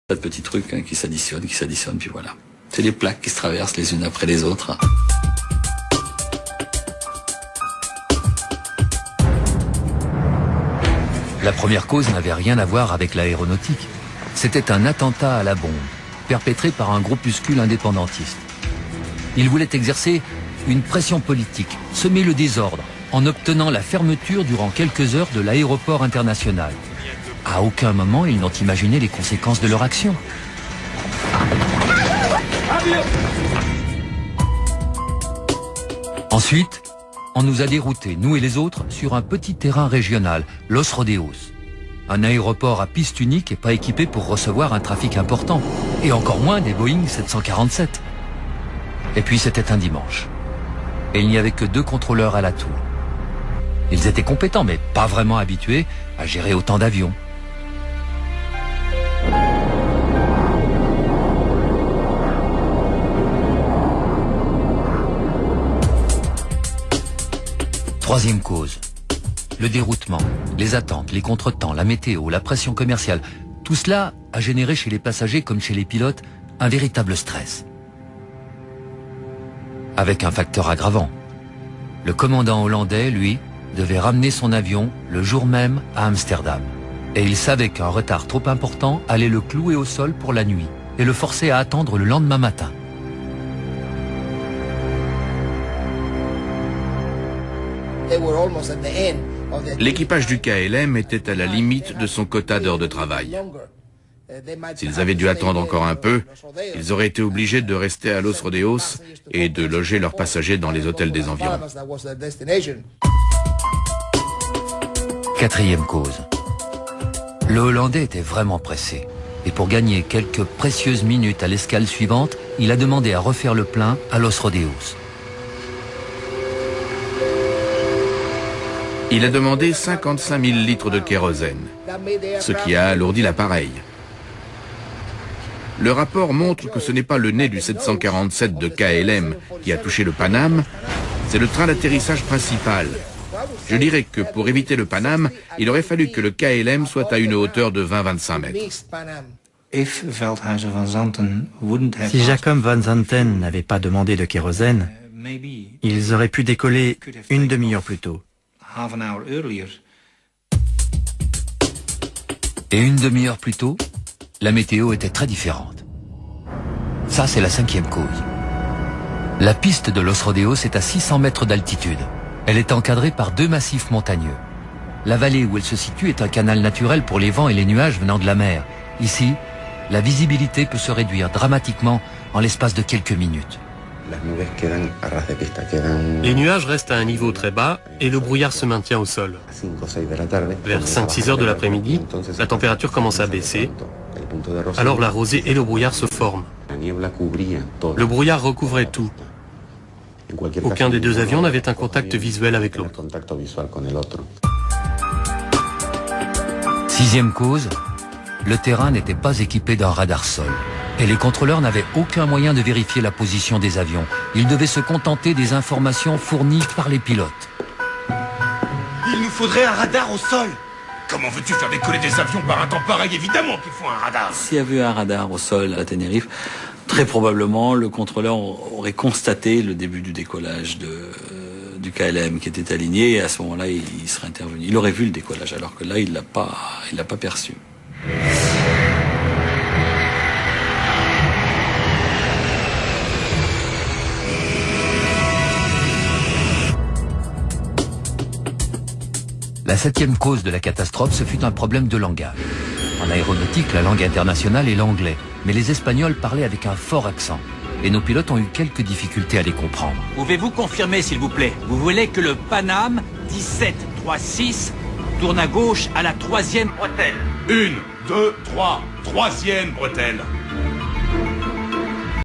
Tas de petits trucs qui s'additionnent, puis voilà. C'est les plaques qui se traversent les unes après les autres. La première cause n'avait rien à voir avec l'aéronautique. C'était un attentat à la bombe, perpétré par un groupuscule indépendantiste. Il voulait exercer une pression politique, semer le désordre, en obtenant la fermeture durant quelques heures de l'aéroport international. À aucun moment, ils n'ont imaginé les conséquences de leur action. Ensuite, on nous a déroutés, nous et les autres, sur un petit terrain régional, Los Rodeos. Un aéroport à piste unique et pas équipé pour recevoir un trafic important. Et encore moins des Boeing 747. Et puis c'était un dimanche. Et il n'y avait que 2 contrôleurs à la tour. Ils étaient compétents, mais pas vraiment habitués à gérer autant d'avions. Troisième cause, le déroutement, les attentes, les contretemps, la météo, la pression commerciale. Tout cela a généré chez les passagers comme chez les pilotes un véritable stress. Avec un facteur aggravant. Le commandant hollandais, lui, devait ramener son avion le jour même à Amsterdam. Et il savait qu'un retard trop important allait le clouer au sol pour la nuit et le forcer à attendre le lendemain matin. L'équipage du KLM était à la limite de son quota d'heures de travail. S'ils avaient dû attendre encore un peu, ils auraient été obligés de rester à Los Rodeos et de loger leurs passagers dans les hôtels des environs. Quatrième cause. Le Hollandais était vraiment pressé. Et pour gagner quelques précieuses minutes à l'escale suivante, il a demandé à refaire le plein à Los Rodeos. Il a demandé 55 000 litres de kérosène, ce qui a alourdi l'appareil. Le rapport montre que ce n'est pas le nez du 747 de KLM qui a touché le Paname, c'est le train d'atterrissage principal. Je dirais que pour éviter le Paname, il aurait fallu que le KLM soit à une hauteur de 20-25 mètres. Si Jacob Van Zanten n'avait pas demandé de kérosène, ils auraient pu décoller une demi-heure plus tôt. Et une demi-heure plus tôt, la météo était très différente. Ça, c'est la 5e cause. La piste de Los Rodeos est à 600 mètres d'altitude. Elle est encadrée par 2 massifs montagneux. La vallée où elle se situe est un canal naturel pour les vents et les nuages venant de la mer. Ici, la visibilité peut se réduire dramatiquement en l'espace de quelques minutes. Les nuages restent à un niveau très bas et le brouillard se maintient au sol. Vers 5-6 heures de l'après-midi, la température commence à baisser. Alors la rosée et le brouillard se forment. Le brouillard recouvrait tout. Aucun des 2 avions n'avait un contact visuel avec l'autre. 6e cause, le terrain n'était pas équipé d'un radar sol. Et les contrôleurs n'avaient aucun moyen de vérifier la position des avions. Ils devaient se contenter des informations fournies par les pilotes. Il nous faudrait un radar au sol. Comment veux-tu faire décoller des avions par un temps pareil? Évidemment qu'il faut un radar. S'il y avait eu un radar au sol à Tenerife, très probablement le contrôleur aurait constaté le début du décollage du KLM qui était aligné et à ce moment-là il serait intervenu. Il aurait vu le décollage alors que là il l'a pas perçu. La 7e cause de la catastrophe, ce fut un problème de langage. En aéronautique, la langue internationale est l'anglais, mais les Espagnols parlaient avec un fort accent. Et nos pilotes ont eu quelques difficultés à les comprendre. Pouvez-vous confirmer, s'il vous plaît? Vous voulez que le Paname 1736 tourne à gauche à la 3e bretelle? 1, 2, 3, 3e bretelle.